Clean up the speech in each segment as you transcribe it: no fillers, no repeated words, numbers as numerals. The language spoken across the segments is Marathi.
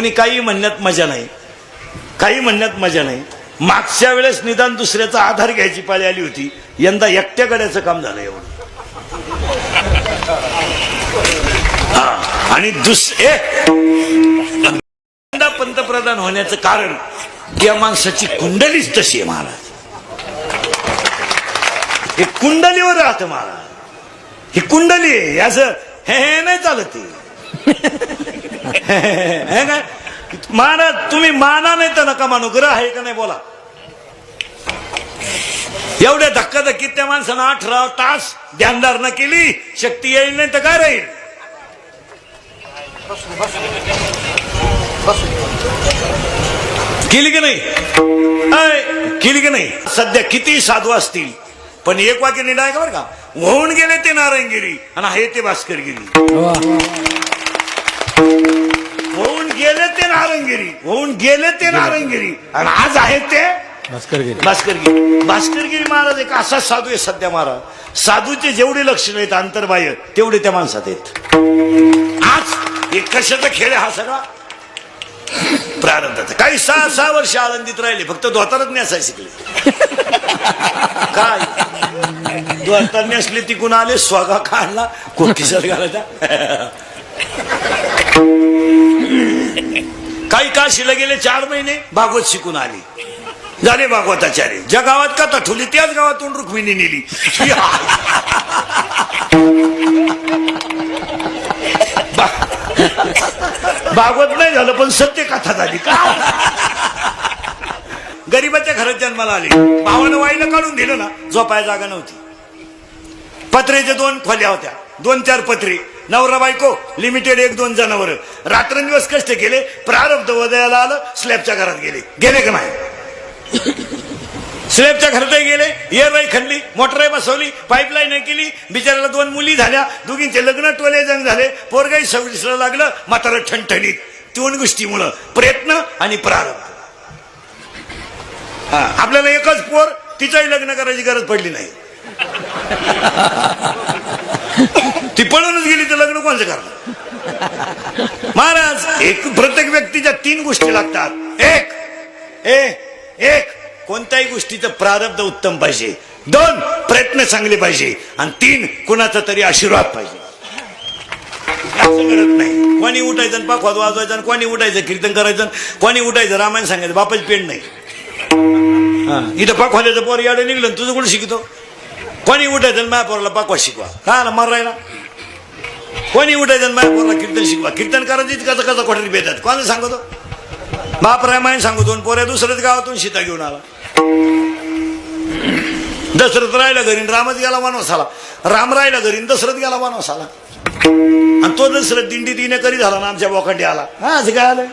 कोणी काही म्हणण्यात मजा नाही, काही म्हणण्यात मजा नाही. मागच्या वेळेस निदान दुसऱ्याचा आधार घ्यायची पाळी आली होती, यंदा एकट्या गड्याचं काम झालं एवढं. आणि यंदा पंतप्रधान होण्याचं कारण या माणसाची कुंडलीच तशी आहे महाराज. हे कुंडलीवर राहतं महाराज, ही कुंडली आहे. असं हे नाही चालत काय महाराज. तुम्ही माना नाही तर नका मानू, ग्रह आहे का नाही बोला. एवढ्या धक्काधक्कीत त्या माणसानं 18 तास ध्यानधारणा केली, शक्ती येईल नाही तर काय राहील. केली की नाही, केली की नाही. सध्या किती साधू असतील पण एक वाक्य निर्णय का बरं का, होऊन गेले ते नारायणगिरी आणि आहे ते भास्करगिरी. होऊन गेले ते नारायणगिरी, होऊन गेले ते नारायणगिरी आणि आज आहे ते भास्करगिरी. भास्करगिरी भास्करगिरी महाराज एक असा साधू आहे सध्या महाराज. साधूचे जेवढे लक्षण आहेत अंतर्बाह्य तेवढे त्या माणसात आहेत. आज एक कशाचा खेळ हा सगळा प्रारंभाचा. काही 6 वर्ष आनंदीत राहिले, फक्त धोतारच नेसाय शिकले. काय धोतार नेसले तिकून आले, स्वागा काढला, कोकीसर घालायचा. काही काशीला गेले 4 महिने, भागवत शिकून आले, झाले भागवताचार्य. ज्या गावात कथा ठुली त्याच गावातून रुक्मिणी नेली. भागवत नाही झालं पण सत्य कथा झाली. का गरीबाच्या घरात जन्माला आले, भावानं वाईला काढून दिलं ना, झोपाय जागा नव्हती. पत्रेच्या 2 खोल्या होत्या, 2-4 पत्रे, नवरा बायको, लिमिटेड 1-2 जनावर. रात्रंदिवस कष्ट केले, प्रारब्ध उदयाला आलं, स्लॅबच्या घरात गेले. गेले का नाही, स्लॅबच्या घरातही गेले. एअरवाई खणली, मोटराई बसवली, पाईपलाईन केली. बिचाराला 2 मुली झाल्या, दोघींचे लग्न टोले जंग झाले. पोरगाही 26ला लागलं, म्हातारं ठणठणीत. 2 गोष्टीमुळं, प्रयत्न आणि प्रारब्ध. आपल्याला एकच पोर, तिचंही लग्न करायची गरज पडली नाही. ती पळूनच गेली तर लग्न कोणचं करणार महाराज. प्रत्येक व्यक्तीच्या 3 गोष्टी लागतात. एक कोणत्याही गोष्टीचं प्रारब्ध उत्तम पाहिजे, 2 प्रयत्न चांगले पाहिजे आणि 3 कुणाचा तरी आशीर्वाद पाहिजे. असं करत नाही. कोणी उठायचं आणि पाखवाद वाजवायचं, आणि कोणी उठायचं कीर्तन करायचं, कोणी उठायचं रामायण सांगायचं. बापाची पेंड नाही. इथं पाखवाद्याचं पोर याडं निघलं, तुझं कुठं शिकतो. कोणी उठायचं माझ्या पोराला पाखवा शिकवा, का ना मारायला. कोणी उठायचं माझ्या पोराला कीर्तन शिकवा. कीर्तन करायचं कसं कसं कोठरी भेटतात, कोण सांगतो. बाप रामायण सांगतो, पोऱ्या दुसऱ्याच गावातून सीता घेऊन आला. दशरथ राहिला घरी, रामच गेला वनवासाला. राम राहिला घरी, दशरथ गेला वनवासाला. आणि तो दशरथ दिंडी तिने करी झाला ना आमच्या बोकांडी आला. असं काय आलं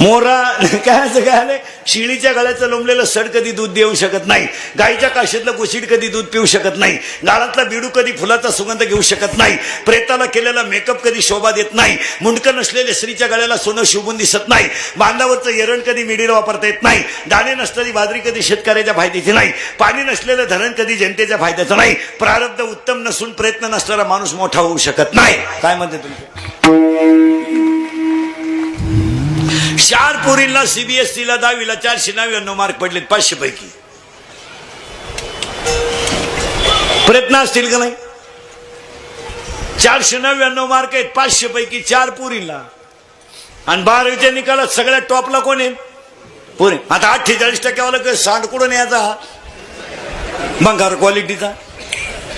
मोरा, काय असं काय आलंय. शिळीच्या गळ्याचं लोंबलेलं सड कधी दूध देऊ शकत नाही. गाईच्या काशीतलं कुशीड कधी दूध पिऊ शकत नाही. गाळातला बिडू कधी फुलाचा सुगंध घेऊ शकत नाही. प्रेताला केलेला मेकअप कधी शोभा देत नाही. मुंडकं नसलेल्या स्त्रीच्या गळ्याला सोनं शोभून दिसत नाही. बांधावरचं एरण कधी मिडीला वापरता येत नाही. दाणे नसलेली बाजरी कधी शेतकऱ्याच्या फायद्याची नाही. पाणी नसलेलं धरण कधी जनतेच्या फायद्याचं नाही. प्रारब्ध उत्तम नसून प्रयत्न नसणारा माणूस मोठा होऊ शकत नाही. काय म्हणते तुमचं. 4 पोरींना सीबीएसईला 10वीला 499 मार्क पडलेत 500 पैकी. प्रयत्न असतील का नाही. 499 मार्क आहेत 500 पैकी 4 पोरींना. आणि 12वीच्या निकालात सगळ्यात टॉपला कोण आहे, पोरी. आता 48% सांडकुडून याचा भंगार क्वालिटीचा.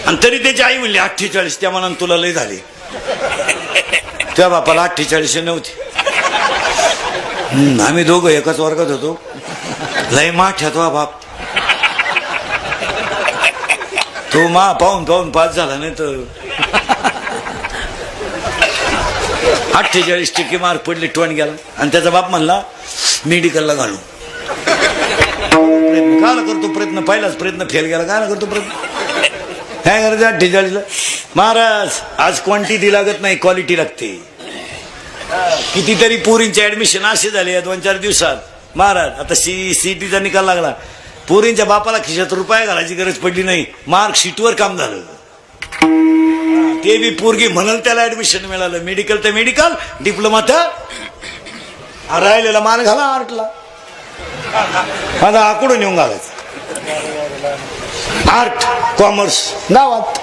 आणि तरी त्याची आई म्हणली 48. त्या मनानं तुला लय झाले. त्या बापाला 48 नव्हती. आम्ही दोघं एकाच वर्गात होतो. लय माठ्यात वा बाप. तो मा पाहून पास झाला नाही तर 48% मार्क पडले. टोन गेला आणि त्याचा बाप म्हणला मेडिकलला घालू. प्रयत्न काय करतो, प्रयत्न पहिलाच प्रयत्न फेल गेला. काय करतो प्रयत्न, काय करायचं 48ला. महाराज आज क्वांटिटी लागत नाही, क्वालिटी लागते. कितीतरी पोरींचे ऍडमिशन असे झाले या 2-4 दिवसात महाराज. आता सीईटीचा निकाल लागला, पोरींच्या बापाला खिशात रुपया घालायची गरज पडली नाही. मार्क शीटवर काम झालं. ते बी पोरगी म्हणाल त्याला ऍडमिशन मिळालं. मेडिकल तर मेडिकल, डिप्लोमा तर राहिलेला मान घाला आर्टला. आता आकडून येऊन घालायचं. आर्ट कॉमर्स गावात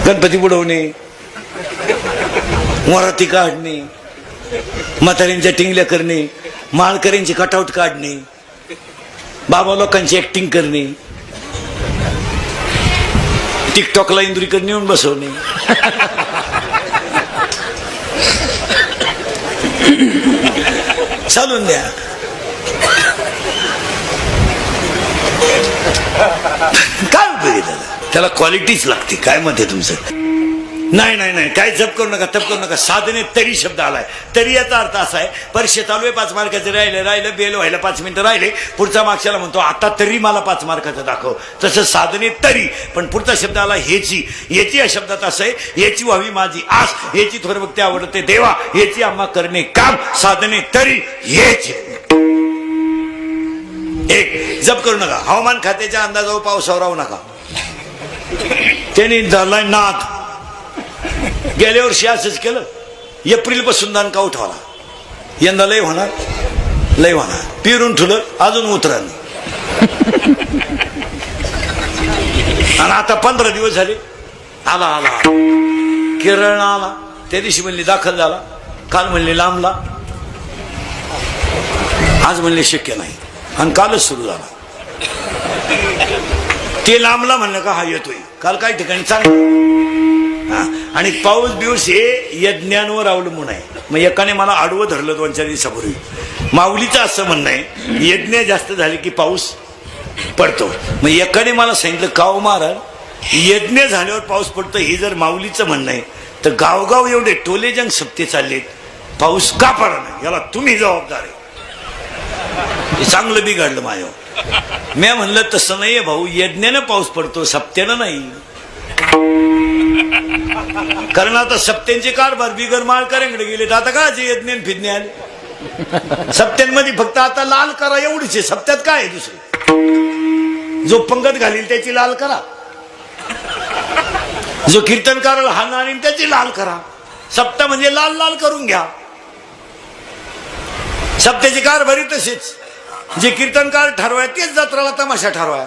गणपती बुडवणे, वराती काढणे, म्हाताऱ्यांच्या टिंगल्या करणे, माळकऱ्यांची कटआउट काढणे, बाबा लोकांची ऍक्टिंग करणे, टिकटॉकला इंदुरीकर नेऊन बसवणे. चालून द्या. काय उपयोग त्याला क्वालिटीच लागते. काय म्हणते तुमचं? नाही नाही नाही, काय जप करू नका, तप करू नका. साधने तरी शब्द आलाय. तरी याचा अर्थ असा आहे, परीक्षा चालू आहे, 5 मार्काचे राहिले बेल व्हायला 5 मिनिटं राहिले, पुढचा मागच्याला म्हणतो आता तरी मला 5 मार्काचं दाखव. तसं साधने तरी, पण पुढचा शब्द आला हेची. याची या शब्दात असं आहे, याची व्हावी माझी आस, याची थोर भक्ती आवडते देवा, याची आम्हा करणे काम, साधने तरी हेची. एक, जप करू नका. हवामान खात्याच्या अंदाजावर पावसावर राहू नका. त्यांनी धरलाय नाद. गेल्या वर्षी असंच केलं. एप्रिल पासून दणका उठवला. यंदा लय होणार, लय होणार. पिरून ठुलं, अजून उतरा नाही. आणि आता 15 दिवस झाले. आला आला केरळ आला. त्या दिवशी म्हणली दाखल झाला, काल म्हणले लांबला, आज म्हणले शक्य नाही, आणि कालच सुरू झाला. ते लांबला म्हणलं का हा येतोय. काल काही ठिकाणी चांगलं. आणि पाऊस बिऊस हे यज्ञांवर अवलंबून आहे. मग एकाने मला आडवं धरलं 2-4 दिवसापूर्वी. माऊलीचं असं म्हणणं आहे, यज्ञ जास्त झाले की पाऊस पडतो. मग एकाने मला सांगितलं, का हो महाराज, यज्ञ झाल्यावर पाऊस पडतो हे जर माऊलीचं म्हणणं आहे, तर गावगाव एवढे टोलेजंग सप्ते चाललेत, पाऊस का पडा नाही, याला तुम्ही जबाबदार आहे. हे चांगलं बिघडलं माझ्यावर. मी म्हणलं तसं नाहीये भाऊ, यज्ञानं पाऊस पडतो, सप्त्यानं नाही. कारण आता सप्त्यांचे कारभार बिगर माळकऱ्यांकडे गेले, तर आता काय यज्ञ फिरणे आले. सप्त्यांमध्ये फक्त आता लाल करा एवढीच आहे. सप्त्यात काय आहे दुसरे? जो पंगत घालील त्याची लाल करा, जो कीर्तनकार हान आणीन त्याची लाल करा. सप्ता म्हणजे लाल लाल करून घ्या. सप्त्याची कारभारी तसेच. जे कीर्तनकार ठरवाय तेच जत्राला तमाशा ठरवाय,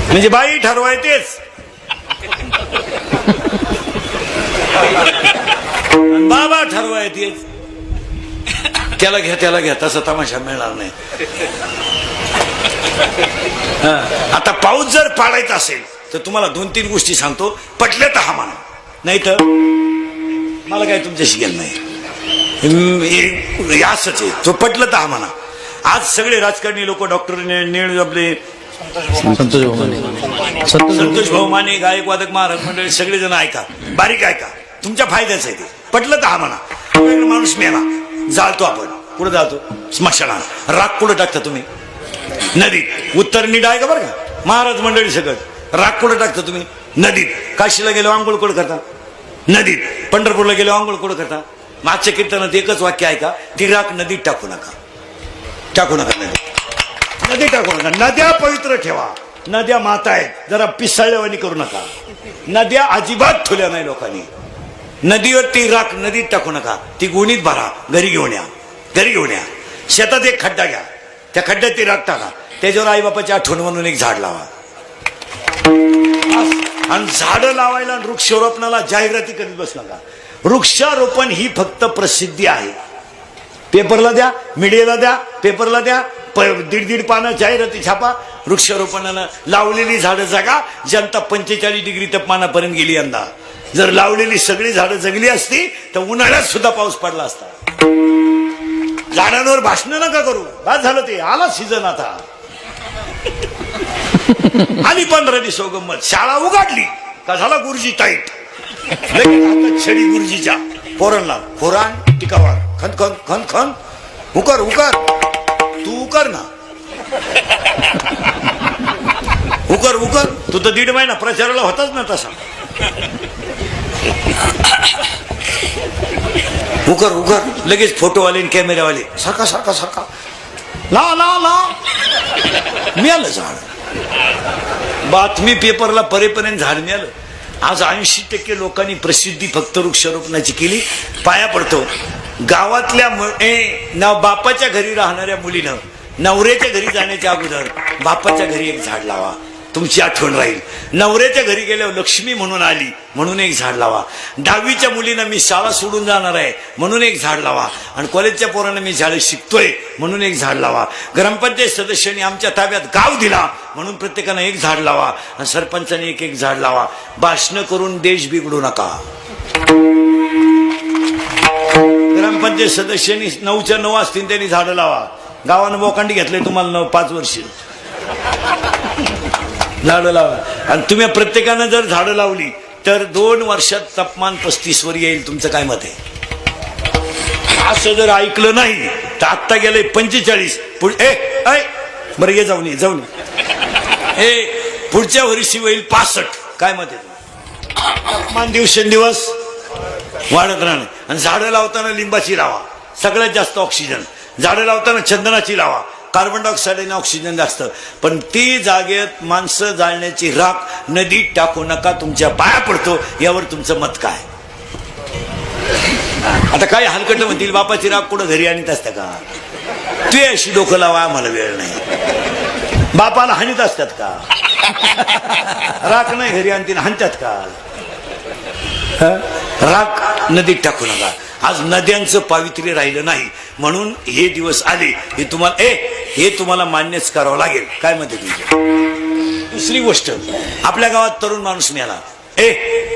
म्हणजे बाई ठरवाय तेच, बाबा ठरवाय तेच. त्याला घ्या त्याला घ्या, तसा तमाशा मिळणार नाही. आता पाऊस जर पाडायचा असेल तर तुम्हाला 2-3 गोष्टी सांगतो. पटल्या तर हा म्हणा, नाही तर मला काय तुमच्याशी गेलं नाही. असंच आहे. तो पटलं तर हा म्हणा. आज सगळे राजकारणी लोक, डॉक्टर आपले संतोष भाऊ माने, गायक वादक महाराज मंडळी, सगळेजण ऐका, बारीक ऐका, तुमच्या फायद्याच आहे ते. पटलं तर हा म्हणा. माणूस मेला, जाळतो आपण, कुठं जाळतो? स्मशानात. राख कुठं टाकता तुम्ही? नदीत. उत्तर नीट आहे का बरं का महाराज मंडळी सगळं. राख कुठं टाकता तुम्ही? नदीत. काशीला गेलो आंघोळ कुठं करता? नदीत. पंढरपूरला गेलो आंघोळ कुठं करता? मागच्या कीर्तनात एकच वाक्य ऐका, ती राख नदीत टाकू नका, टाकू नका नदीत. नदी टाकू नका. नद्या पवित्र ठेवा. नद्या माता आहेत, जरा पिसाळल्यावानी करू नका. नद्या अजिबात ठेवल्या नाही लोकांनी. नदीवर ती राख नदीत टाकू नका. ती गोणीत भरा, घरी घेऊन या, घरी घेऊन या. शेतात एक खड्डा घ्या, त्या खड्ड्यात ती राख टाका. त्याच्यावर आई बापाची आठवण म्हणून एक झाड लावा. आणि झाडं लावायला वृक्षारोपणाला जाहिराती करीत बस नका. वृक्षारोपण ही फक्त प्रसिद्धी आहे. पेपरला द्या, मीडियाला द्या, पेपरला द्या, 1.5 पानं जाहिराती छापा. वृक्षारोपणाला लावलेली झाडं जगा. जनता 45 डिग्री तापमानापर्यंत गेली यंदा. जर लावलेली सगळी झाडं जगली असती तर उन्हाळ्यात सुद्धा पाऊस पडला असता. झाडांवर भाषण नका करू. बस झालं, ते आला सीझन. आता आली 15 दिवस गंमत. शाळा उघडली का झाला गुरुजी टाईट. छडी गुरुजीच्या पोरांना कोरान टिकावार खन खन खन खन उकर उकर. तू उकर ना, उकर उकर. तू तर 1.5 महिना प्रचाराला होताच ना तसा. उकर उकर. लगेच फोटोवाले कॅमेरावाले सारखा सारखा सारखा ला ला ला. मिळालं झाड. बातमी पेपरला परेपर्यंत झाड मिळालं. आज 80% लोकांनी प्रसिद्धी फक्त वृक्षारोपणाची केली. पाया पडतो, गावातल्या बापाच्या घरी राहणाऱ्या मुलीनं नवऱ्याच्या घरी जाण्याच्या अगोदर बापाच्या घरी एक झाड लावा, तुमची आठवण राहील. नवऱ्याच्या घरी गेल्यावर लक्ष्मी म्हणून आली म्हणून एक झाड लावा. 10वीच्या मुलीनं मी शाळा सोडून जाणार आहे म्हणून एक झाड लावा. आणि कॉलेजच्या पोरांना मी शाळेत शिकतोय म्हणून एक झाड लावा. ग्रामपंचायत सदस्यांनी आमच्या ताब्यात गाव दिला म्हणून प्रत्येकानं एक झाड लावा. आणि सरपंचाने एक झाड लावा. भाषण करून देश बिघडू नका. ग्रामपंचायत सदस्यांनी 9च्या 9 असतील त्यांनी झाडं लावा. गावानं बोकांडी घेतले तुम्हाला 5 वर्ष झाडं लावा. आणि तुम्ही प्रत्येकानं जर झाडं लावली तर 2 वर्षात तापमान 35 वर येईल. तुमचं काय मत आहे? असं जर ऐकलं नाही तर आत्ता गेले 45. बरं ये जाऊन पुढच्या वर्षी होईल 65. काय मत आहे? तापमान दिवसेंदिवस वाढत राहणार. आणि झाडं लावताना लिंबाची लावा, सगळ्यात जास्त ऑक्सिजन. झाडं लावताना चंदनाची लावा, कार्बन डायऑक्साईड आणि ऑक्सिजन जास्त. पण ती जागेत माणसं जाळण्याची राख नदीत टाकू नका. तुमच्या पाया पडतो. यावर तुमचं मत काय? आता काही हलकट म्हणतील बापाची राख कुठं घरी आणत असतं का? तू अशी डोकं लावा, आम्हाला वेळ नाही. बापाला हानीत असतात का? राख नाही घरी आणतील, हाणतात का? राख नदीत टाकू नका. आज नद्यांचं पावित्र्य राहिलं नाही म्हणून हे दिवस आले. हे तुम्हाला मान्यच करावं लागेल. काय म्हणते तुझी? दुसरी गोष्ट, आपल्या गावात तरुण माणूस मिळाला,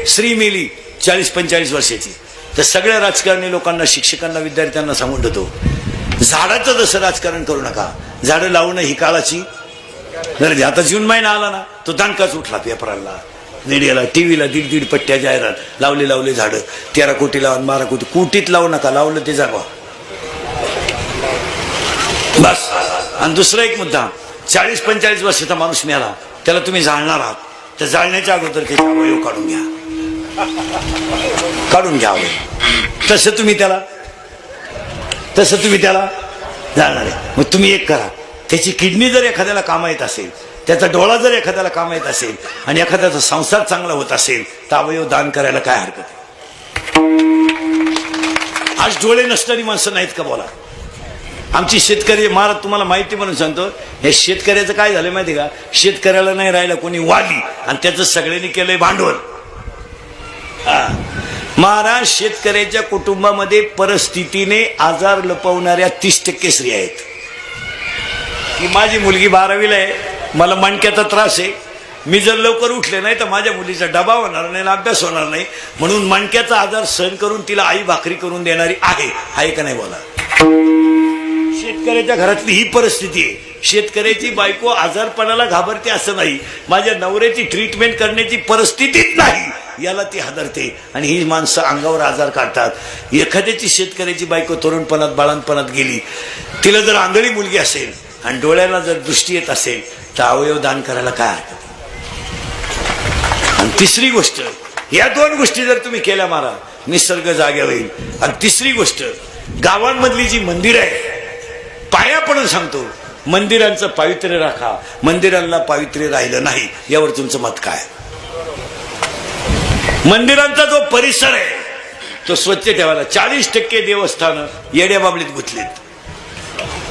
स्त्री मेली 40-45 वर्षाची, तर सगळ्या राजकारणी लोकांना, शिक्षकांना, विद्यार्थ्यांना सांगून देतो, झाडाचं जसं राजकारण करू नका. झाडं लावणं ही काळाची गरज. आता जून महिना आला ना, तो दणकाच उठला पेपराला, मीडियाला, टीव्हीला 1.5 पट्ट्या जाहिरात. लावले झाडं. 13 कोटी लावा, 12 कोटी. कोटीत लावू नका, लावलं ते जागवा बस. आणि दुसरा एक मुद्दा, 40-45 वर्षाचा माणूस मिळाला, त्याला तुम्ही जाळणार आहात, तर जाळण्याच्या अगोदर त्याचे अवयव काढून घ्या. तसं तुम्ही त्याला जाळणार आहे. मग तुम्ही एक करा, त्याची किडनी जर एखाद्याला कामा येत असेल, त्याचा डोळा जर एखाद्याला कामा येत असेल आणि एखाद्याचा संसार चांगला होत असेल तर अवयव दान करायला काय हरकत आहे? आज डोळे नसणारी माणसं नाहीत का? बोला. आमची शेतकरी महाराज, तुम्हाला माहिती म्हणून सांगतो, हे शेतकऱ्याचं काय झालं माहिती का? शेतकऱ्याला नाही राहिलं कोणी वाली आणि त्याचं सगळ्यांनी केलंय भांडवल. महाराज, शेतकऱ्याच्या कुटुंबामध्ये परिस्थितीने आजार लपवणाऱ्या 30% स्त्रिया आहेत. की माझी मुलगी 12वीला आहे, मला मणक्याचा त्रास आहे, मी जर लवकर उठले नाही तर माझ्या मुलीचा डबा होणार नाही, अभ्यास होणार नाही, म्हणून मणक्याचा आजार सहन करून तिला आई भाकरी करून देणारी आहे का नाही? बोला. शेतकऱ्याच्या घरातली ही परिस्थिती आहे. शेतकऱ्याची बायको आजारपणाला घाबरते असं नाही, माझ्या नवऱ्याची ट्रीटमेंट करण्याची परिस्थितीच नाही याला ती हादरते. आणि ही माणसं अंगावर आजार काढतात. एखाद्याची शेतकऱ्याची बायको तरुणपणात, बाळणपणात गेली, तिला जर आंधळी मुलगी असेल आणि डोळ्याला जर दृष्टी येत असेल तर अवयव दान करायला काय हरकत? आणि तिसरी गोष्ट, या 2 गोष्टी जर तुम्ही केल्या मारा, निसर्ग जागे होईल. आणि तिसरी गोष्ट, गावांमधली जी मंदिर आहे, पाया पडून सांगतो, मंदिरांचं पावित्र्य राखा. मंदिरांना पावित्र्य राहिलं नाही, यावर तुमचं मत काय? मंदिरांचा जो परिसर आहे तो स्वच्छ ठेवायला. 40% देवस्थानं येड्या बाबलीत गुंतलीत.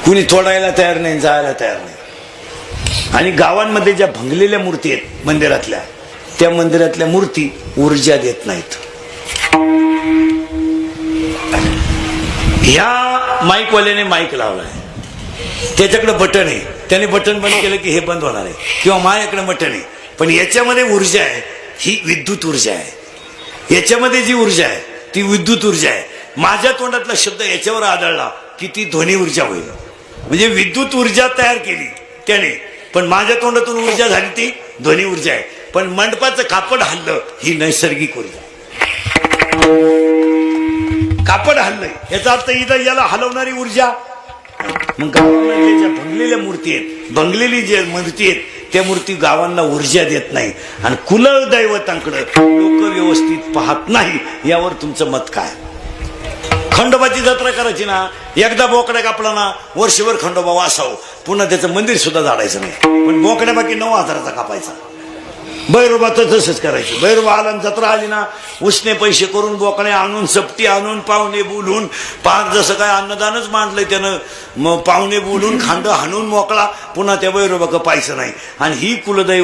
कुणी तोडायला तयार नाही, जायला तयार नाही. आणि गावांमध्ये ज्या भंगलेल्या मूर्ती आहेत मंदिरातल्या, त्या मंदिरातल्या मूर्ती ऊर्जा देत नाहीत. ह्या माईकवाल्याने माईक लावलाय, त्याच्याकडे बटन आहे, त्याने बटन बंद केलं की हे बंद होणार आहे. किंवा माझ्याकडे बटन आहे, पण याच्यामध्ये ऊर्जा आहे, ही विद्युत ऊर्जा आहे. याच्यामध्ये जी ऊर्जा आहे ती विद्युत ऊर्जा आहे. माझ्या तोंडातला शब्द याच्यावर आदळला की ती ध्वनी ऊर्जा होईल. म्हणजे विद्युत ऊर्जा तयार केली त्याने, पण माझ्या तोंडातून ऊर्जा झाली ती ध्वनी ऊर्जा आहे. पण मंडपाचं कापड हल्लं ही नैसर्गिक ऊर्जा. कापड हल्लंय याचा अर्थ इथं याला हलवणारी ऊर्जा. मग गावामध्ये ज्या भंगलेल्या मूर्ती आहेत, भंगलेली जे मूर्ती आहेत, त्या मूर्ती गावांना ऊर्जा देत नाही. आणि कुलदैवतांकडे लोक व्यवस्थित पाहत नाही. यावर तुमचं मत काय? खंडोबाची जत्रा करायची ना, एकदा बोकड्या कापला ना, वर्षभर खंडोबा वासाव, पुन्हा त्याचं मंदिर सुद्धा झाडायचं नाही. पण बोकड्या बाकी 9,000चा कापायचा. भैरोबाचं तसंच करायचं. भैरोबा आला आणि जत्रा आली ना, उसने पैसे करून बोकळे आणून सपटी आणून पाहुणे बोलून पार जसं काय अन्नदानच मांडलंय त्यानं. मग पाहुणे बोलून खांड हाणून मोकळा, पुन्हा त्या भैरोबाचं पायचं नाही. आणि ही कुलदैव